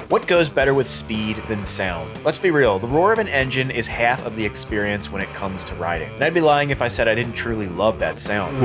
What goes better with speed than sound? Let's be real, the roar of an engine is half of the experience when it comes to riding. And I'd be lying if I said I didn't truly love that sound.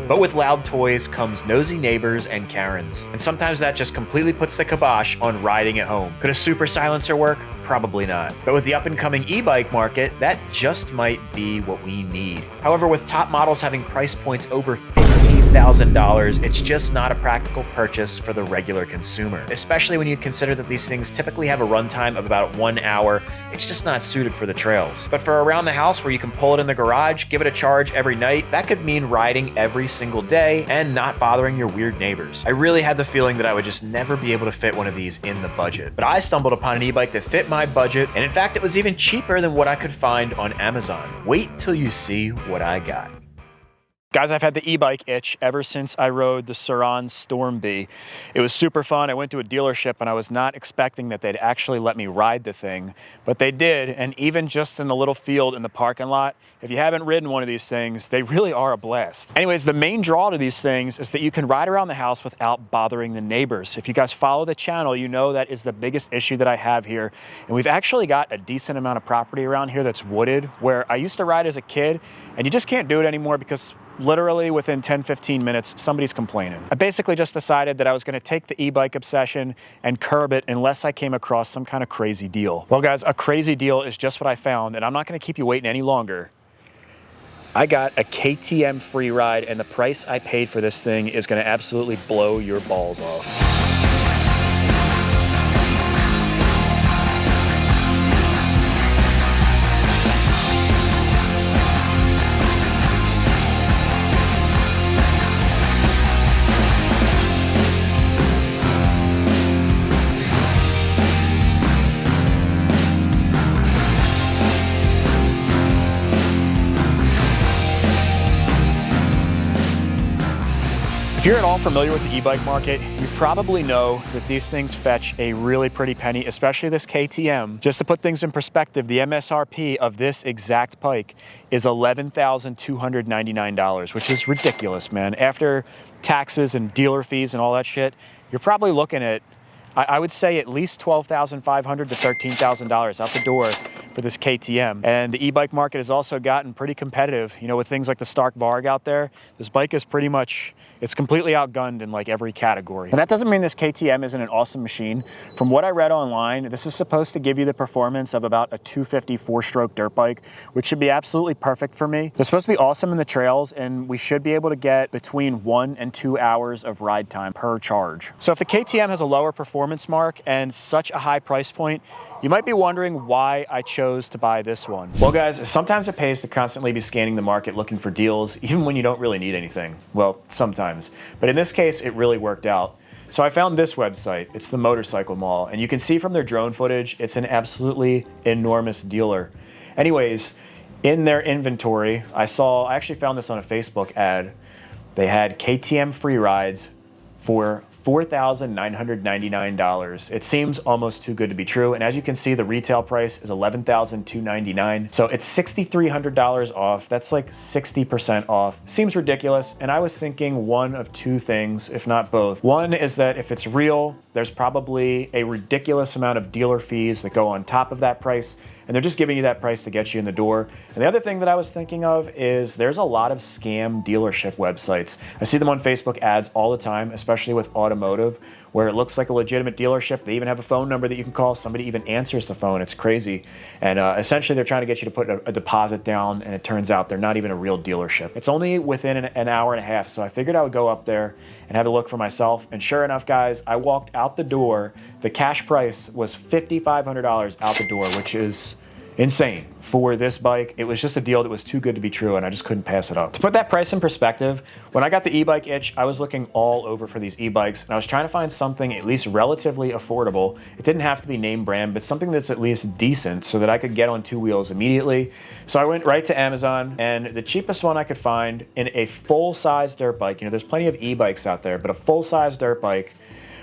But with loud toys comes nosy neighbors and Karens. And sometimes that just completely puts the kibosh on riding at home. Could a super silencer work? Probably not. But with the up-and-coming e-bike market, that just might be what we need. However, with top models having price points over $15,000, it's just not a practical purchase for the regular consumer. Especially when you consider that these things typically have a runtime of about 1 hour. It's just not suited for the trails. But for around the house where you can pull it in the garage, give it a charge every night, that could mean riding every single day and not bothering your weird neighbors. I really had the feeling that I would just never be able to fit one of these in the budget. But I stumbled upon an e-bike that fit my budget, and in fact, it was even cheaper than what I could find on Amazon. Wait till you see what I got. Guys, I've had the e-bike itch ever since I rode the Suron Storm B. It was super fun. I went to a dealership and I was not expecting that they'd actually let me ride the thing, but they did. And even just in the little field in the parking lot, if you haven't ridden one of these things, they really are a blast. Anyways, the main draw to these things is that you can ride around the house without bothering the neighbors. If you guys follow the channel, you know that is the biggest issue that I have here. And we've actually got a decent amount of property around here that's wooded, where I used to ride as a kid, and you just can't do it anymore because literally within 10-15 minutes, somebody's complaining. I basically just decided that I was gonna take the e-bike obsession and curb it unless I came across some kind of crazy deal. Well guys, a crazy deal is just what I found, and I'm not gonna keep you waiting any longer. I got a KTM free ride, and the price I paid for this thing is gonna absolutely blow your balls off. If you're at all familiar with the e-bike market, you probably know that these things fetch a really pretty penny, especially this KTM. Just to put things in perspective, the MSRP of this exact bike is $11,299, which is ridiculous, man. After taxes and dealer fees and all that shit, you're probably looking at, I would say, at least $12,500 to $13,000 out the door for this KTM. And the e-bike market has also gotten pretty competitive, you know, with things like the Stark Varg out there. This bike is pretty much, it's completely outgunned in like every category. And that doesn't mean this KTM isn't an awesome machine. From what I read online, this is supposed to give you the performance of about a 250 four-stroke dirt bike, which should be absolutely perfect for me. They're supposed to be awesome in the trails, and we should be able to get between 1 and 2 hours of ride time per charge. So if the KTM has a lower performance mark and such a high price point, you might be wondering why I chose to buy this one. Well guys, sometimes it pays to constantly be scanning the market looking for deals, even when you don't really need anything. Well, sometimes. But in this case, it really worked out. So I found this website. It's the Motorcycle Mall, and you can see from their drone footage, it's an absolutely enormous dealer. Anyways, in their inventory, I actually found this on a Facebook ad. They had KTM free rides for $4,999. It seems almost too good to be true. And as you can see, the retail price is $11,299. So it's $6,300 off. That's like 60% off. Seems ridiculous. And I was thinking one of two things, if not both. One is that if it's real, there's probably a ridiculous amount of dealer fees that go on top of that price, and they're just giving you that price to get you in the door. And the other thing that I was thinking of is there's a lot of scam dealership websites. I see them on Facebook ads all the time, especially with automotive, where it looks like a legitimate dealership. They even have a phone number that you can call. Somebody even answers the phone. It's crazy. And essentially they're trying to get you to put a deposit down, and it turns out they're not even a real dealership. It's only within an hour and a half, so I figured I would go up there and have a look for myself. And sure enough, guys, I walked out the door. The cash price was $5,500 out the door, which is insane for this bike. It was just a deal that was too good to be true, and I just couldn't pass it up. To put that price in perspective, when I got the e-bike itch, I was looking all over for these e-bikes, and I was trying to find something at least relatively affordable. It didn't have to be name brand, but something that's at least decent so that I could get on two wheels immediately. So I went right to Amazon, and the cheapest one I could find in a full-size dirt bike, you know, there's plenty of e-bikes out there, but a full-size dirt bike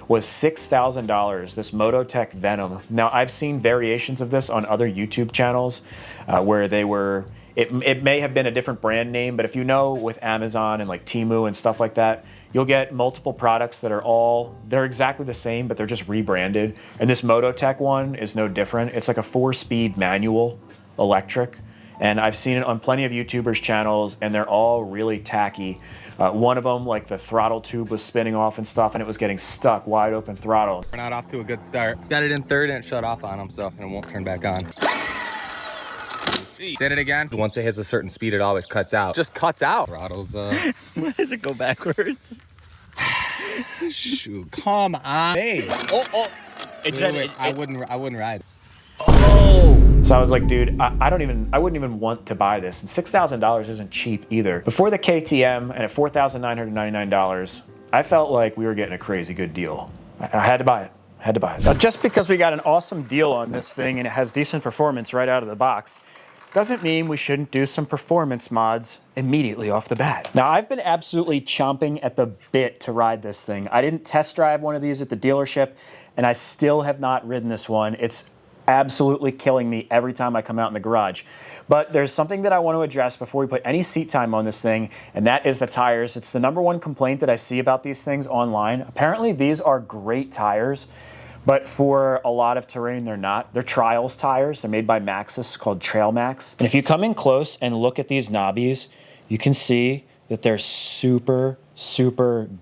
was $6,000, this Mototech Venom. Now, I've seen variations of this on other YouTube channels where they were It may have been a different brand name, but if you know with Amazon and like Temu and stuff like that, you'll get multiple products that are they're exactly the same, but they're just rebranded. And this Mototech one is no different. It's like a 4-speed manual electric. And I've seen it on plenty of YouTubers' channels, and they're all really tacky. One of them, like the throttle tube was spinning off and stuff, and it was getting stuck, wide open throttle. We're not off to a good start. Got it in third and it shut off on them, so it won't turn back on. Did it again. Once it hits a certain speed, it always cuts out. Just cuts out. Throttles, Why does it go backwards? shoot, come on. Hey. Oh. I wouldn't ride. Oh! So I was like, dude, I wouldn't even want to buy this. And $6,000 isn't cheap either. Before the KTM and at $4,999, I felt like we were getting a crazy good deal. I had to buy it. Now, just because we got an awesome deal on this thing and it has decent performance right out of the box, doesn't mean we shouldn't do some performance mods immediately off the bat. Now, I've been absolutely chomping at the bit to ride this thing. I didn't test drive one of these at the dealership, and I still have not ridden this one. It's absolutely killing me every time I come out in the garage. But there's something that I want to address before we put any seat time on this thing, and that is the tires. It's the #1 complaint that I see about these things online. Apparently, these are great tires, but for a lot of terrain, they're not. They're Trials tires. They're made by Maxxis, called Trail Max. And if you come in close and look at these knobbies, you can see that they're super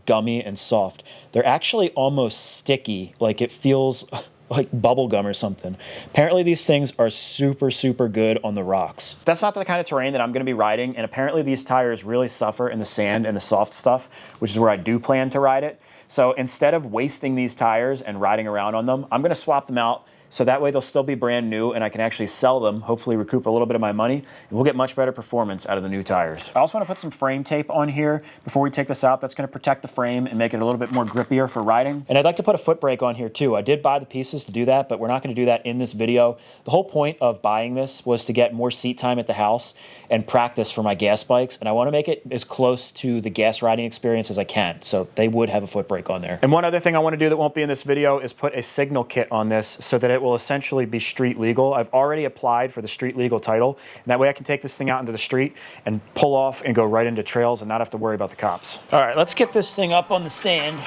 gummy and soft. They're actually almost sticky, like it feels like bubble gum or something. Apparently these things are super good on the rocks. That's not the kind of terrain that I'm gonna be riding, and apparently these tires really suffer in the sand and the soft stuff, which is where I do plan to ride it. So instead of wasting these tires and riding around on them, I'm gonna swap them out so that way they'll still be brand new and I can actually sell them, hopefully recoup a little bit of my money, and we'll get much better performance out of the new tires. I also want to put some frame tape on here before we take this out. That's going to protect the frame and make it a little bit more grippier for riding. And I'd like to put a foot brake on here too. I did buy the pieces to do that, but we're not going to do that in this video. The whole point of buying this was to get more seat time at the house and practice for my gas bikes, and I want to make it as close to the gas riding experience as I can, so they would have a foot brake on there. And one other thing I want to do that won't be in this video is put a signal kit on this so that it will essentially be street legal. I've already applied for the street legal title, and that way I can take this thing out into the street and pull off and go right into trails and not have to worry about the cops. All right, let's get this thing up on the stand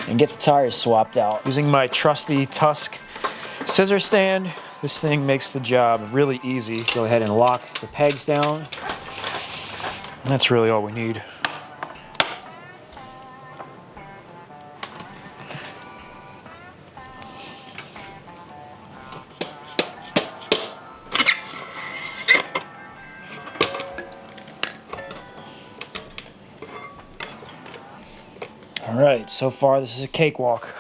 and get the tires swapped out. Using my trusty Tusk scissor stand, this thing makes the job really easy. Go ahead and lock the pegs down. And that's really all we need. All right, so far this is a cakewalk.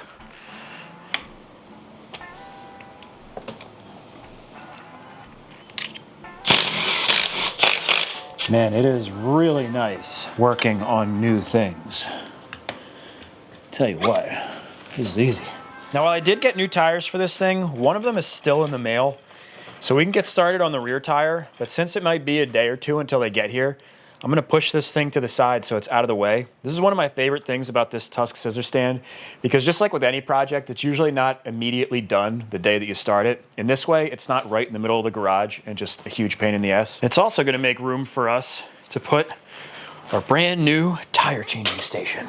Man, it is really nice working on new things. Tell you what, this is easy. Now, while I did get new tires for this thing, one of them is still in the mail. So we can get started on the rear tire, but since it might be a day or two until they get here, I'm gonna push this thing to the side so it's out of the way. This is one of my favorite things about this Tusk scissor stand, because just like with any project, it's usually not immediately done the day that you start it. In this way, it's not right in the middle of the garage and just a huge pain in the ass. It's also gonna make room for us to put our brand new tire changing station.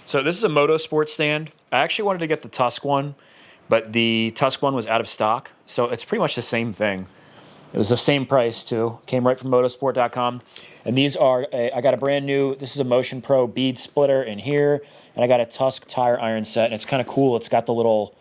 So this is a Motosport stand. I actually wanted to get the Tusk one, but the Tusk one was out of stock. So it's pretty much the same thing. It was the same price too. Came right from motosport.com. And these are, I got a brand new, this is a Motion Pro bead splitter in here, and I got a Tusk tire iron set, and it's kind of cool. It's got the little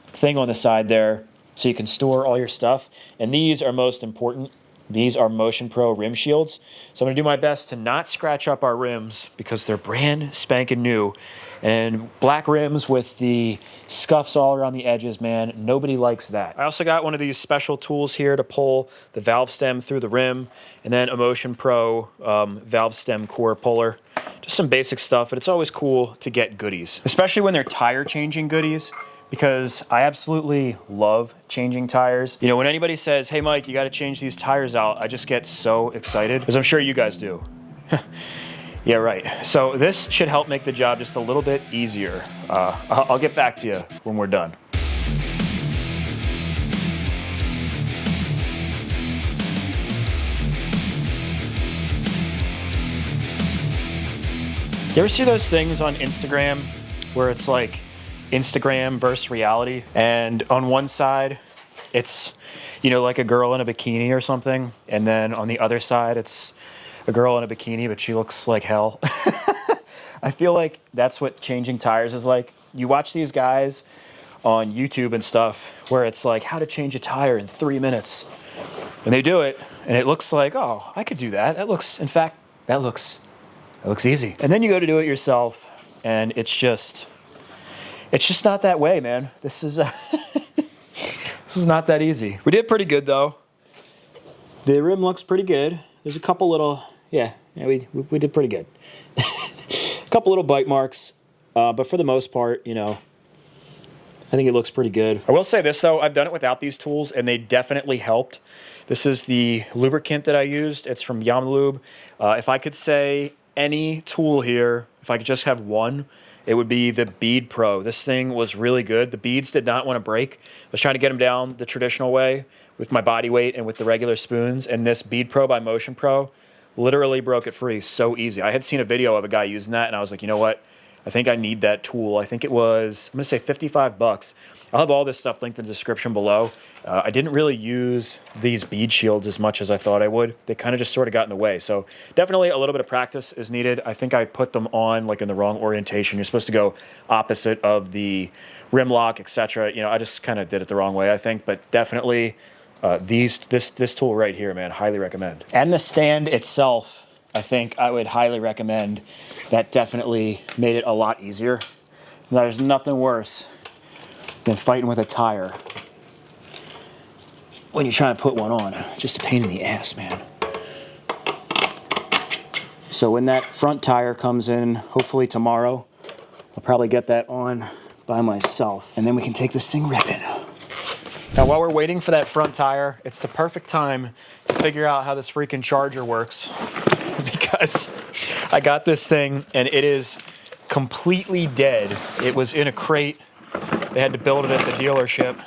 thing on the side there so you can store all your stuff. And these are most important. These are Motion Pro rim shields. So I'm gonna do my best to not scratch up our rims because they're brand spanking new. And black rims with the scuffs all around the edges, man, nobody likes that. I also got one of these special tools here to pull the valve stem through the rim, and then a Motion Pro valve stem core puller. Just some basic stuff, but it's always cool to get goodies, especially when they're tire changing goodies, because I absolutely love changing tires. You know, when anybody says, hey Mike, you gotta change these tires out, I just get so excited, as I'm sure you guys do. Yeah, right. So this should help make the job just a little bit easier. I'll get back to you when we're done. You ever see those things on Instagram where it's like Instagram versus reality? And on one side, it's, you know, like a girl in a bikini or something. And then on the other side, it's a girl in a bikini, but she looks like hell. I feel like that's what changing tires is like. You watch these guys on YouTube and stuff where it's like how to change a tire in 3 minutes. And they do it, and it looks like, oh, I could do that. That looks, in fact, that looks easy. And then you go to do it yourself, and it's just not that way, man. This is not that easy. We did pretty good though. The rim looks pretty good. There's a couple little, yeah, we did pretty good. A couple little bite marks, but for the most part, you know, I think it looks pretty good. I will say this though, I've done it without these tools, and they definitely helped. This is the lubricant that I used. It's from Yamlube. If I could say any tool here, if I could just have one, it would be the Bead Pro. This thing was really good. The beads did not want to break. I was trying to get them down the traditional way with my body weight and with the regular spoons, and this Bead Pro by Motion Pro literally broke it free so easy. I had seen a video of a guy using that, and I was like, you know what? I think I need that tool. I think it was, I'm going to say $55. I'll have all this stuff linked in the description below. I didn't really use these bead shields as much as I thought I would. They kind of just sort of got in the way. So definitely a little bit of practice is needed. I think I put them on like in the wrong orientation. You're supposed to go opposite of the rim lock, etc. You know, I just kind of did it the wrong way, I think. But definitely this tool right here, man, highly recommend. And the stand itself, I think I would highly recommend. That definitely made it a lot easier. There's nothing worse than fighting with a tire when you're trying to put one on. Just a pain in the ass, man. So when that front tire comes in, hopefully tomorrow, I'll probably get that on by myself, and then we can take this thing ripping. Now, while we're waiting for that front tire, it's the perfect time to figure out how this freaking charger works. Because I got this thing and it is completely dead. It was in a crate. They had to build it at the dealership.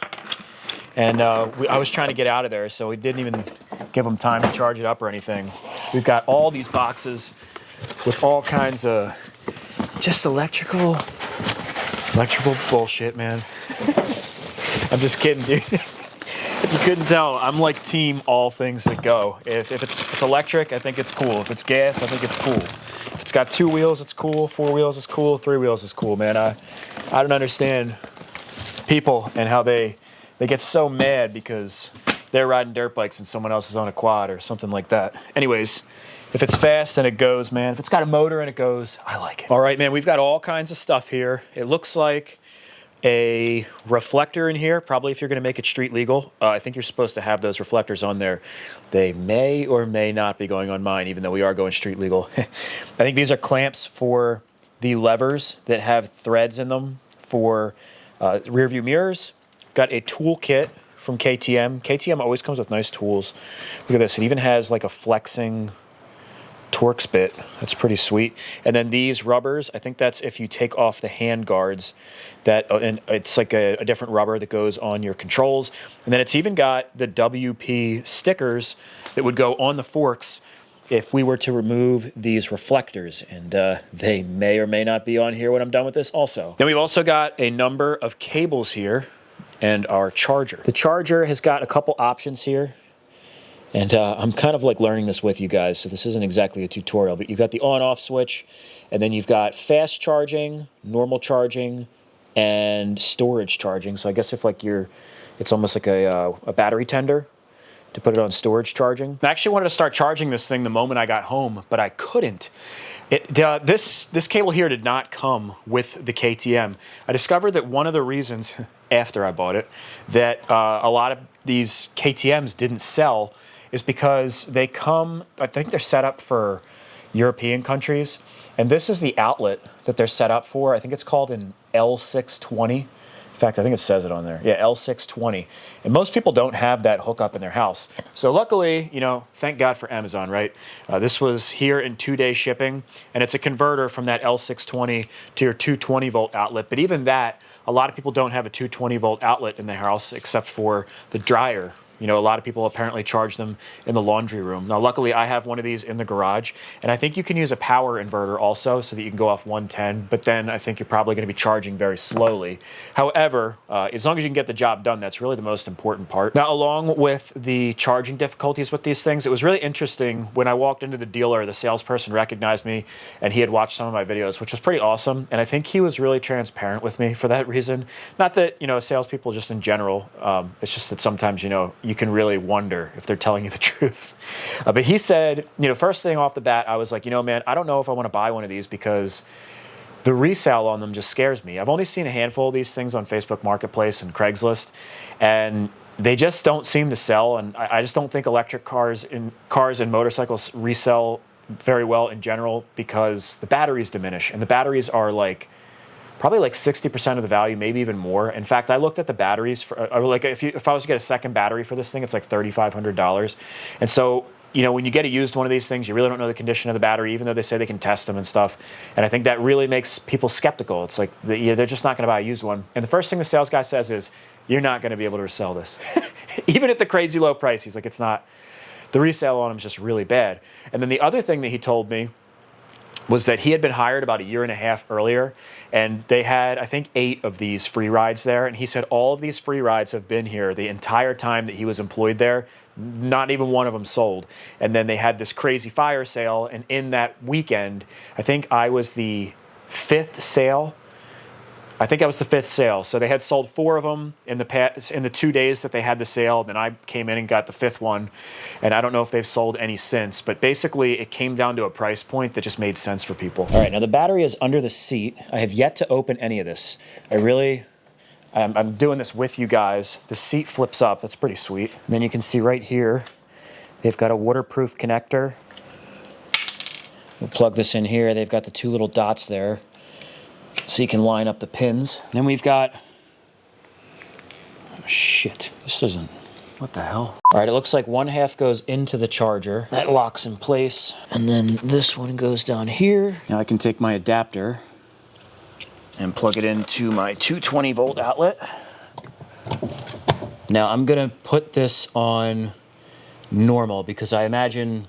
And I was trying to get out of there, so we didn't even give them time to charge it up or anything. We've got all these boxes with all kinds of just electrical bullshit, man. I'm just kidding, dude. If you couldn't tell, I'm like team all things that go. If it's electric, I think it's cool. If it's gas, I think it's cool. If it's got 2 wheels, it's cool. 4 wheels is cool. 3 wheels is cool, man. I don't understand people and how they get so mad because they're riding dirt bikes and someone else is on a quad or something like that. Anyways, if it's fast and it goes, man. If it's got a motor and it goes, I like it. All right, man, we've got all kinds of stuff here. It looks like a reflector in here, probably if you're going to make it street legal. I think you're supposed to have those reflectors on there. They may or may not be going on mine, even though we are going street legal. I think these are clamps for the levers that have threads in them for rear view mirrors. Got a tool kit from KTM. KTM always comes with nice tools. Look at this. It even has like a flexing Torx bit. That's pretty sweet. And then these rubbers, I think that's if you take off the hand guards, that and it's like a different rubber that goes on your controls. And then it's even got the WP stickers that would go on the forks if we were to remove these reflectors, and they may or may not be on here when I'm done with this also. Then we've also got a number of cables here and our charger. The charger has got a couple options here. And I'm kind of like learning this with you guys, so this isn't exactly a tutorial, but you've got the on-off switch, and then you've got fast charging, normal charging, and storage charging. So I guess if like it's almost like a battery tender to put it on storage charging. I actually wanted to start charging this thing the moment I got home, but I couldn't. This cable here did not come with the KTM. I discovered that one of the reasons, after I bought it, that a lot of these KTMs didn't sell is because they come, I think they're set up for European countries, and this is the outlet that they're set up for. I think it's called an L620. In fact, I think it says it on there. Yeah, L620. And most people don't have that hookup in their house. So luckily, you know, thank God for Amazon, right? This was here in 2-day shipping, and it's a converter from that L620 to your 220-volt outlet. But even that, a lot of people don't have a 220-volt outlet in their house except for the dryer. You know, a lot of people apparently charge them in the laundry room. Now, luckily, I have one of these in the garage, and I think you can use a power inverter also so that you can go off 110, but then I think you're probably going to be charging very slowly. However, as long as you can get the job done, that's really the most important part. Now, along with the charging difficulties with these things, it was really interesting when I walked into the dealer, the salesperson recognized me, and he had watched some of my videos, which was pretty awesome, and I think he was really transparent with me for that reason. Not that, you know, salespeople just in general, it's just that sometimes, you know, you can really wonder if they're telling you the truth. But he said, you know, first thing off the bat, I was like, you know, man, I don't know if I want to buy one of these because the resale on them just scares me. I've only seen a handful of these things on Facebook Marketplace and Craigslist, and they just don't seem to sell. And I just don't think electric cars and motorcycles resell very well in general because the batteries diminish, and the batteries are like probably like 60% of the value, maybe even more. In fact, I looked at the batteries for like if I was to get a second battery for this thing, it's like $3,500. And so, you know, when you get a used one of these things, you really don't know the condition of the battery, even though they say they can test them and stuff. And I think that really makes people skeptical. It's like they're just not going to buy a used one. And the first thing the sales guy says is, you're not going to be able to resell this. Even at the crazy low price, he's like, it's not. The resale on them is just really bad. And then the other thing that he told me was that he had been hired about 1.5 years earlier, and they had, I think, 8 of these free rides there. And he said all of these free rides have been here the entire time that he was employed there. Not even one of them sold. And then they had this crazy fire sale, and in that weekend, I think I was the 5th sale. I think I was the 5th sale. So they had sold 4 of them in the 2 days that they had the sale. Then I came in and got the 5th one. And I don't know if they've sold any since. But basically, it came down to a price point that just made sense for people. All right, now the battery is under the seat. I have yet to open any of this. I'm doing this with you guys. The seat flips up. That's pretty sweet. And then you can see right here, they've got a waterproof connector. We'll plug this in here. They've got the 2 little dots there, so you can line up the pins. Then we've got, oh shit, this doesn't, what the hell? All right, it looks like 1/2 goes into the charger. That locks in place. And then this one goes down here. Now I can take my adapter and plug it into my 220 volt outlet. Now I'm gonna put this on normal because I imagine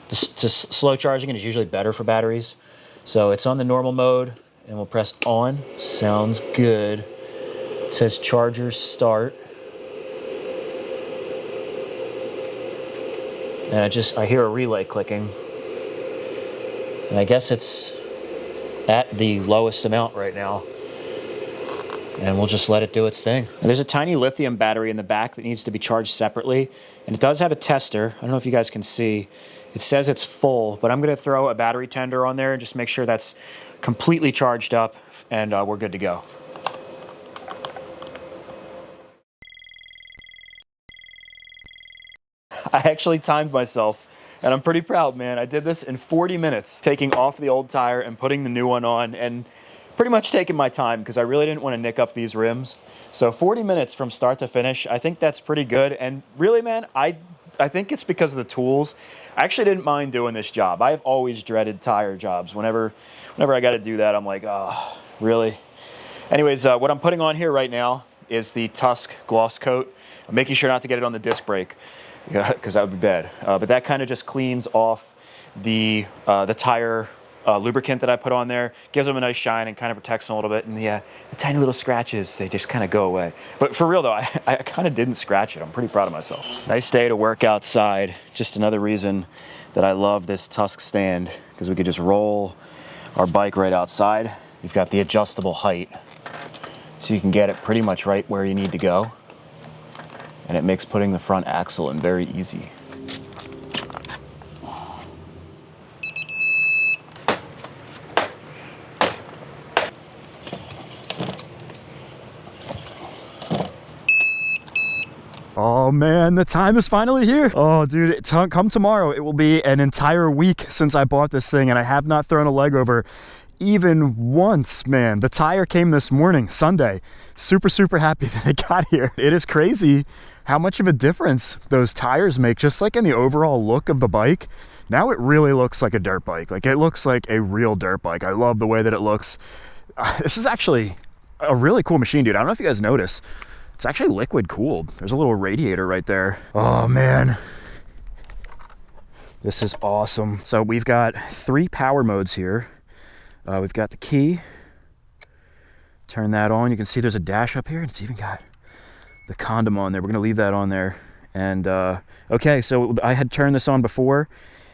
just slow charging it is usually better for batteries. So it's on the normal mode. And we'll press on. Sounds good. It says charger start. And I hear a relay clicking. And I guess it's at the lowest amount right now. And we'll just let it do its thing. And there's a tiny lithium battery in the back that needs to be charged separately. And it does have a tester. I don't know if you guys can see. It says it's full, but I'm going to throw a battery tender on there and just make sure that's completely charged up, and we're good to go. I actually timed myself, and I'm pretty proud, man. I did this in 40 minutes, taking off the old tire and putting the new one on, and pretty much taking my time because I really didn't want to nick up these rims. So 40 minutes from start to finish, I think that's pretty good. And really, man, I think it's because of the tools. I actually didn't mind doing this job. I've always dreaded tire jobs. Whenever I got to do that, I'm like, oh, really? Anyways, what I'm putting on here right now is the Tusk gloss coat. I'm making sure not to get it on the disc brake because that would be bad. But that kind of just cleans off the tire lubricant that I put on there, gives them a nice shine and kind of protects them a little bit. And the tiny little scratches, they just kind of go away. But for real though, I kind of didn't scratch it. I'm pretty proud of myself. Nice day to work outside. Just another reason that I love this Tusk stand, because we could just roll our bike right outside. You've got the adjustable height, so you can get it pretty much right where you need to go. And it makes putting the front axle in very easy. Oh man, the time is finally here. Oh dude, come tomorrow, it will be an entire week since I bought this thing, and I have not thrown a leg over even once, man. The tire came this morning, Sunday. Super happy that it got here. It is crazy how much of a difference those tires make, just like in the overall look of the bike. Now it really looks like a dirt bike. Like, it looks like a real dirt bike. I love the way that it looks. This is actually a really cool machine, dude. I don't know if you guys notice. It's actually liquid cooled. There's a little radiator right there. Oh man. This is awesome. So we've got 3 power modes here. We've got the key. Turn that on. You can see there's a dash up here. It's even got the condom on there. We're gonna leave that on there. And okay, so I had turned this on before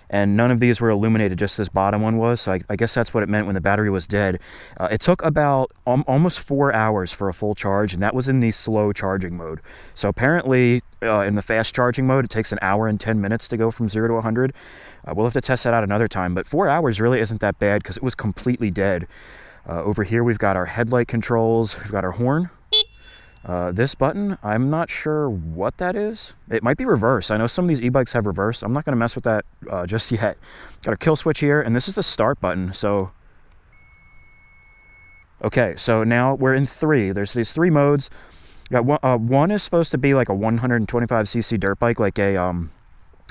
and none of these were illuminated, just this bottom one was. So I guess that's what it meant when the battery was dead. It took about almost 4 hours for a full charge, and that was in the slow charging mode. So apparently in the fast charging mode, it takes 1 hour and 10 minutes to go from 0 to 100. We'll have to test that out another time, but 4 hours really isn't that bad because it was completely dead. Over here, we've got our headlight controls. We've got our horn. This button, I'm not sure what that is. It might be reverse. I know some of these e-bikes have reverse. I'm not going to mess with that just yet. Got a kill switch here, and this is the start button. So, okay, so now we're in 3. There's these 3 modes. Got one is supposed to be like a 125cc dirt bike, like a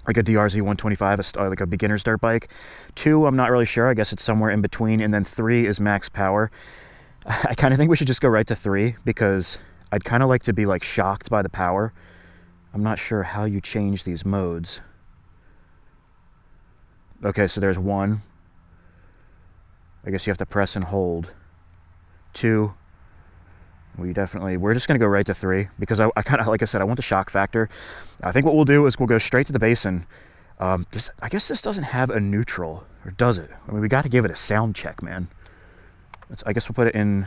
DRZ 125, like a beginner's dirt bike. 2, I'm not really sure. I guess it's somewhere in between. And then 3 is max power. I kind of think we should just go right to 3 because I'd kind of like to be like shocked by the power. I'm not sure how you change these modes. Okay, so there's 1. I guess you have to press and hold. 2. We're just going to go right to 3 because I kind of, like I said, I want the shock factor. I think what we'll do is we'll go straight to the basin. I guess this doesn't have a neutral, or does it? I mean, we got to give it a sound check, man. I guess we'll put it in.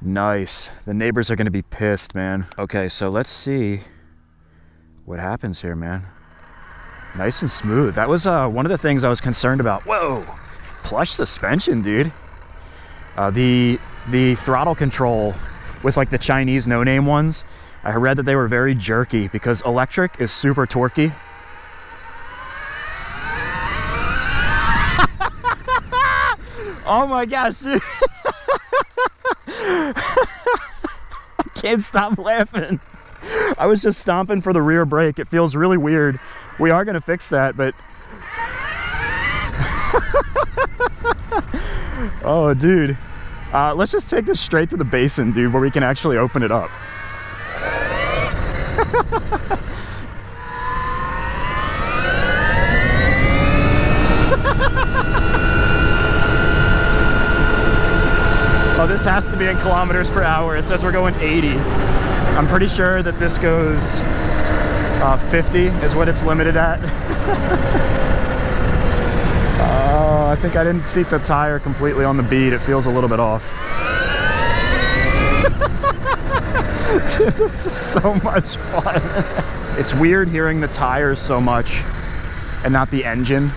Nice. The neighbors are going to be pissed, man. Okay, so let's see what happens here, man. Nice and smooth. That was one of the things I was concerned about. Whoa! Plush suspension, dude. The throttle control with like the Chinese no-name ones, I read that they were very jerky because electric is super torquey. Oh my gosh, dude. I can't stop laughing. I was just stomping for the rear brake. It feels really weird. We are gonna fix that, but oh dude, let's just take this straight to the basin, dude, where we can actually open it up. Oh, this has to be in kilometers per hour. It says we're going 80. I'm pretty sure that this goes 50 is what it's limited at. I think I didn't seat the tire completely on the bead. It feels a little bit off. Dude, this is so much fun. It's weird hearing the tires so much and not the engine.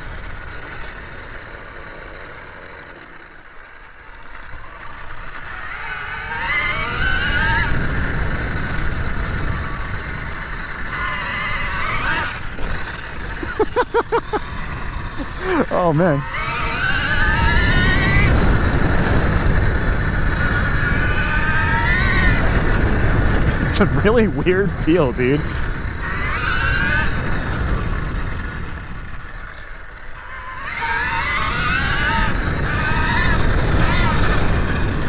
Oh man. It's a really weird feel, dude.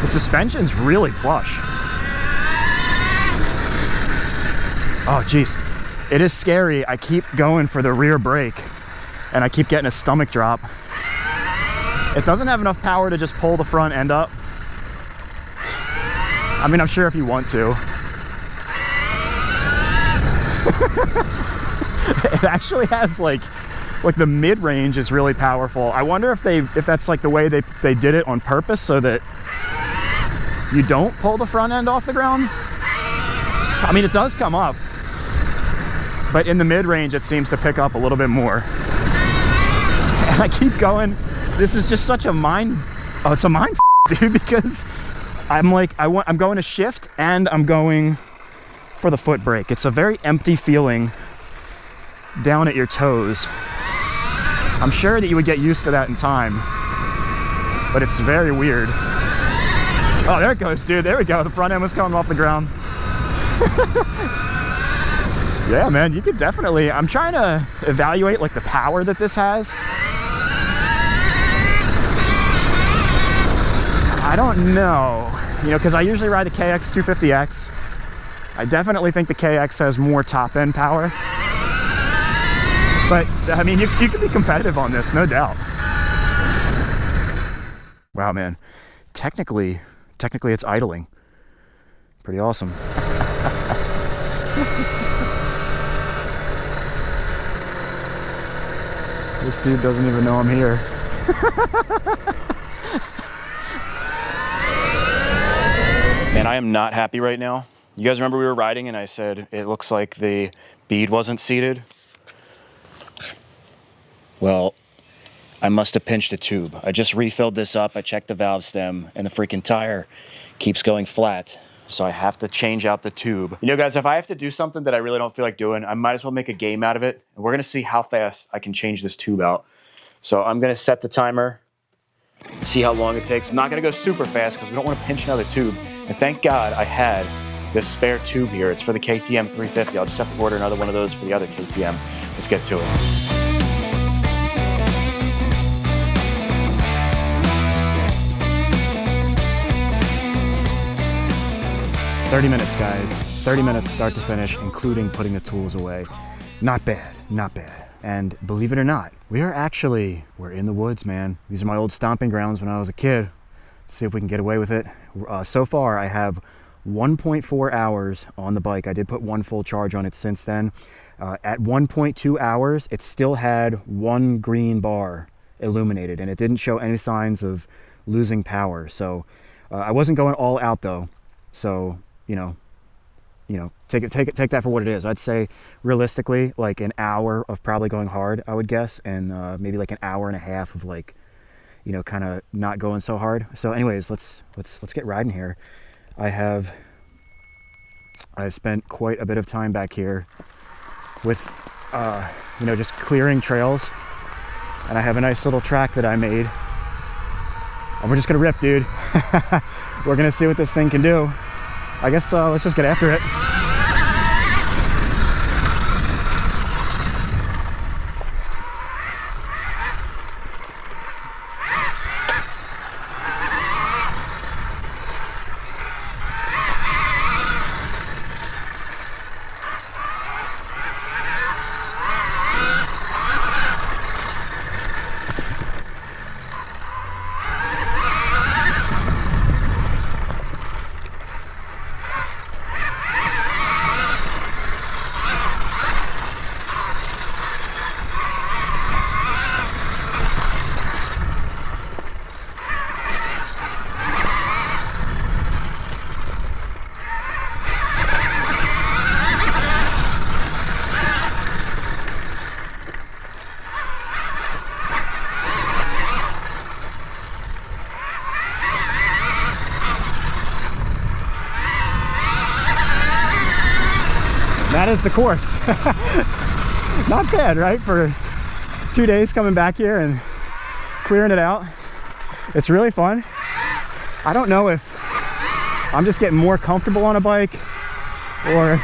The suspension's really plush. Oh geez, it is scary. I keep going for the rear brake and I keep getting a stomach drop. It doesn't have enough power to just pull the front end up. I mean, I'm sure if you want to. It actually has like the mid-range is really powerful. I wonder if that's like the way they did it on purpose so that you don't pull the front end off the ground. I mean, it does come up, but in the mid-range it seems to pick up a little bit more. And I keep going. This is just such a mind. Oh, it's a mind, dude, because I'm like, I'm going to shift and I'm going for the foot brake. It's a very empty feeling down at your toes. I'm sure that you would get used to that in time, but it's very weird. Oh, there it goes, dude. There we go. The front end was coming off the ground. Yeah, man, you could definitely. I'm trying to evaluate like the power that this has. I don't know, you know, because I usually ride the KX 250X. I definitely think the KX has more top end power. But I mean, you can be competitive on this, no doubt. Wow, man. Technically it's idling. Pretty awesome. This dude doesn't even know I'm here. Man, I am not happy right now. You guys remember we were riding and I said it looks like the bead wasn't seated? Well, I must have pinched a tube. I just refilled this up, I checked the valve stem, and the freaking tire keeps going flat. So I have to change out the tube. You know, guys, if I have to do something that I really don't feel like doing, I might as well make a game out of it. And we're gonna see how fast I can change this tube out. So I'm gonna set the timer, see how long it takes. I'm not gonna go super fast because we don't wanna pinch another tube. And thank God I had this spare tube here. It's for the KTM 350. I'll just have to order another one of those for the other KTM. Let's get to it. 30 minutes, guys. 30 minutes start to finish, including putting the tools away. Not bad, not bad. And believe it or not, we're in the woods, man. These are my old stomping grounds when I was a kid. Let's see if we can get away with it. So far, I have 1.4 hours on the bike. I did put one full charge on it since then. At 1.2 hours, it still had one green bar illuminated, and it didn't show any signs of losing power. So I wasn't going all out though. So, you know, take that for what it is. I'd say realistically, like an hour of probably going hard, I would guess, and maybe like an hour and a half of like, you know, kind of not going so hard. So anyways, let's get riding here. I've spent quite a bit of time back here with, you know, just clearing trails, and I have a nice little track that I made, and we're just gonna rip, dude. We're gonna see what this thing can do. I guess let's just get after it. That is the course. Not bad, right? For 2 days coming back here and clearing it out. It's really fun. I don't know if I'm just getting more comfortable on a bike, or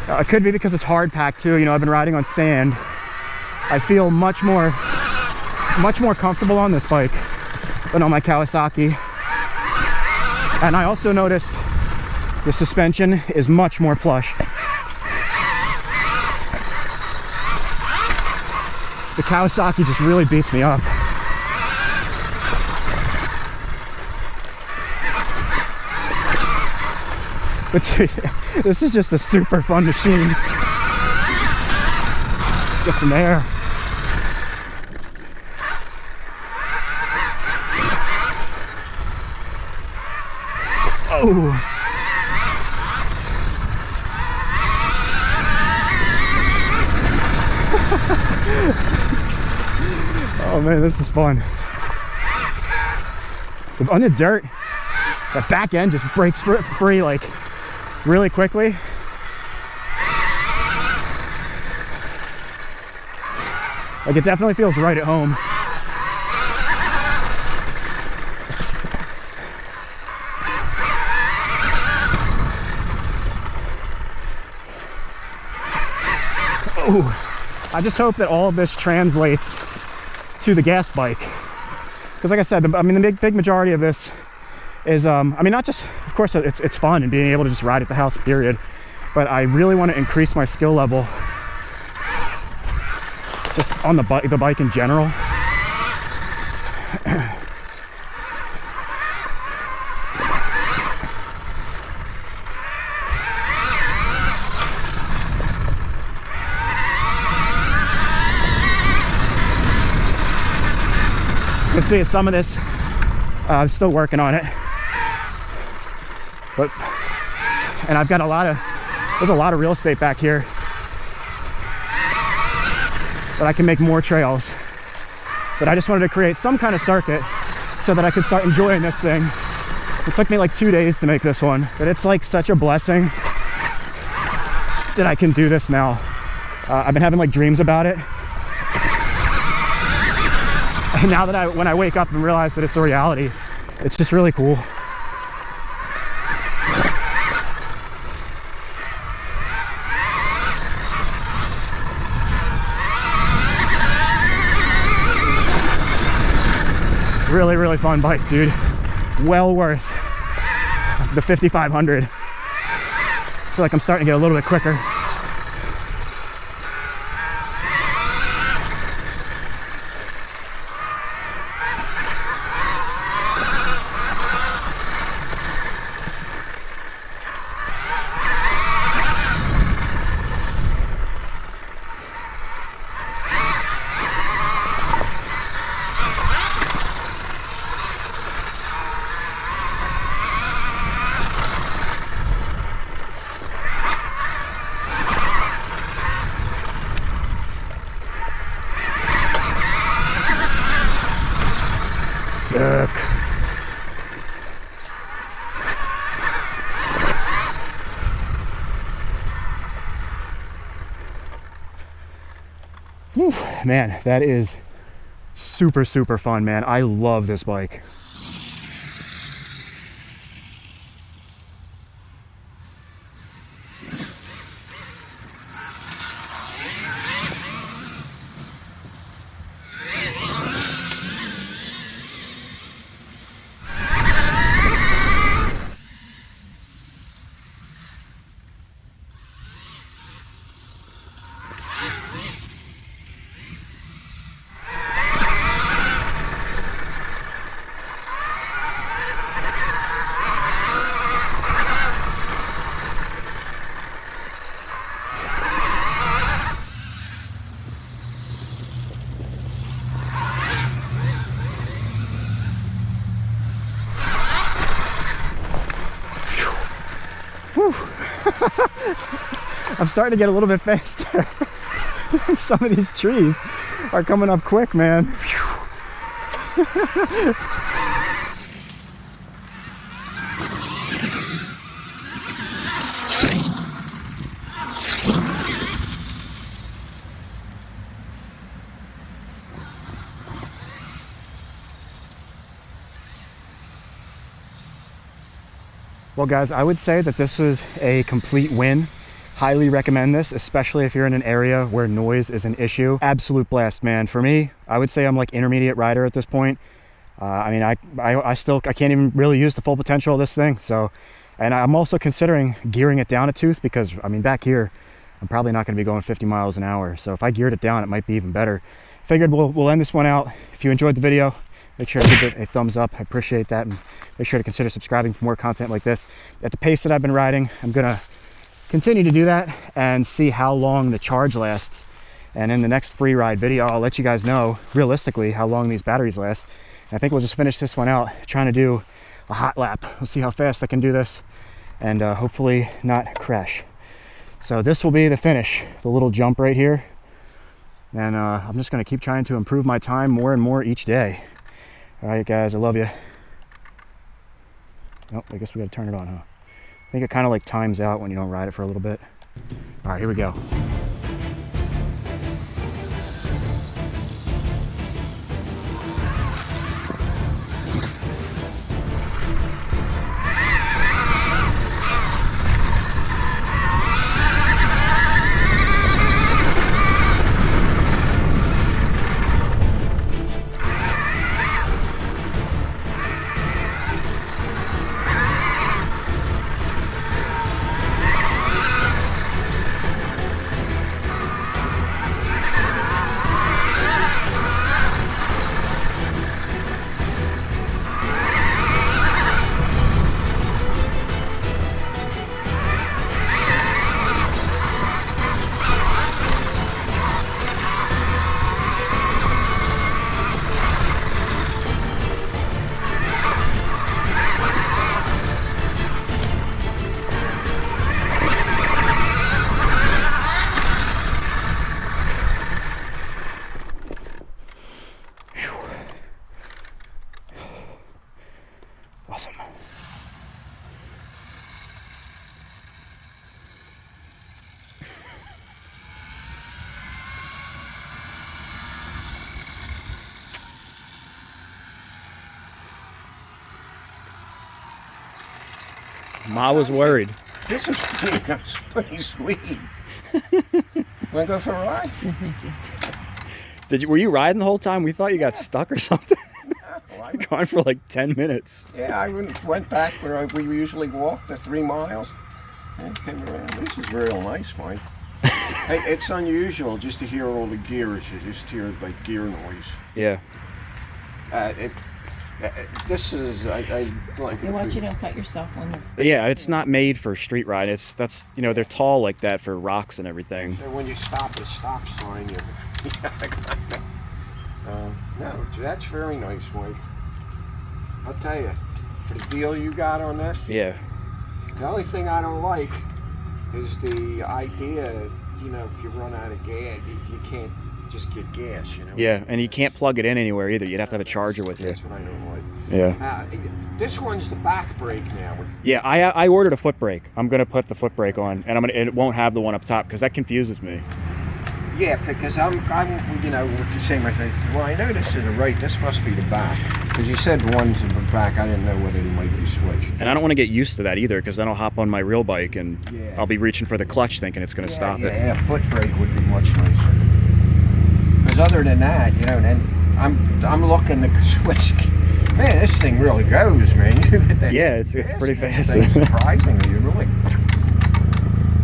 it could be because it's hard packed too. You know, I've been riding on sand. I feel much more comfortable on this bike than on my Kawasaki. And I also noticed the suspension is much more plush. The Kawasaki just really beats me up. But dude, this is just a super fun machine. Get some air. Oh. Oh man, this is fun. On the dirt, that back end just breaks free like really quickly. Like it definitely feels right at home. Oh, I just hope that all of this translates to the gas bike, because like I said, the big majority of this is, I mean, not just, of course, it's fun and being able to just ride at the house, period. But I really want to increase my skill level just on the bike in general. You can see some of this, I'm still working on it. And I've got there's a lot of real estate back here that I can make more trails. But I just wanted to create some kind of circuit so that I could start enjoying this thing. It took me like 2 days to make this one, but it's like such a blessing that I can do this now. I've been having like dreams about it. And now that when I wake up and realize that it's a reality, it's just really cool. Really, really fun bike, dude. Well worth the 5,500. I feel like I'm starting to get a little bit quicker. Sick. Whew, man, that is super, super fun, man. I love this bike. I'm starting to get a little bit faster. Some of these trees are coming up quick, man. Well, guys, I would say that this was a complete win. Highly recommend this, especially if you're in an area where noise is an issue. Absolute blast, man. For me, I would say I'm like intermediate rider at this point. I mean, I can't even really use the full potential of this thing. So, and I'm also considering gearing it down a tooth because, I mean, back here, I'm probably not going to be going 50 miles an hour. So if I geared it down, it might be even better. Figured we'll end this one out. If you enjoyed the video, make sure to give it a thumbs up. I appreciate that. And make sure to consider subscribing for more content like this. At the pace that I've been riding, I'm going to continue to do that and see how long the charge lasts. And in the next free ride video, I'll let you guys know realistically how long these batteries last. And I think we'll just finish this one out trying to do a hot lap. We'll see how fast I can do this and hopefully not crash. So this will be the finish, the little jump right here. And I'm just going to keep trying to improve my time more and more each day. All right, guys, I love you. Oh, I guess we got to turn it on, huh? I think it kind of like times out when you don't ride it for a little bit. All right, here we go. Ma was worried. This is pretty sweet. Want to go for a ride? Were you riding the whole time? We thought you got stuck or something. Well, Gone for like 10 minutes. yeah, I went back where we usually walk, the 3 miles. And came around. This is real nice, Mike. Hey, it's unusual just to hear all the gears. You just hear like gear noise. Yeah. This is I like. They want you to cut yourself on this. Yeah, it's not made for street ride. That's they're tall like that for rocks and everything. So when you stop the stop sign, you. No, that's very nice, Mike. I'll tell you, for the deal you got on this. Yeah. The only thing I don't like is the idea, if you run out of gas, you can't just get gas, Yeah, and you can't plug it in anywhere either. You'd have to have a charger with you. That's what I don't like. Yeah. This one's the back brake now. Yeah, I ordered a foot brake. I'm gonna put the foot brake on, and it won't have the one up top because that confuses me. Yeah, because I'm with the same. I think, well, I know this is the right. This must be the back. Because you said one's in the back. I didn't know whether they might be switched. And I don't want to get used to that either, because then I'll hop on my real bike and Yeah. I'll be reaching for the clutch thinking it's going to stop it. Yeah, foot brake would be much nicer. Because other than that, then I'm looking to switch. Man, this thing really goes, man. Yeah, it's pretty fast. Surprisingly, really.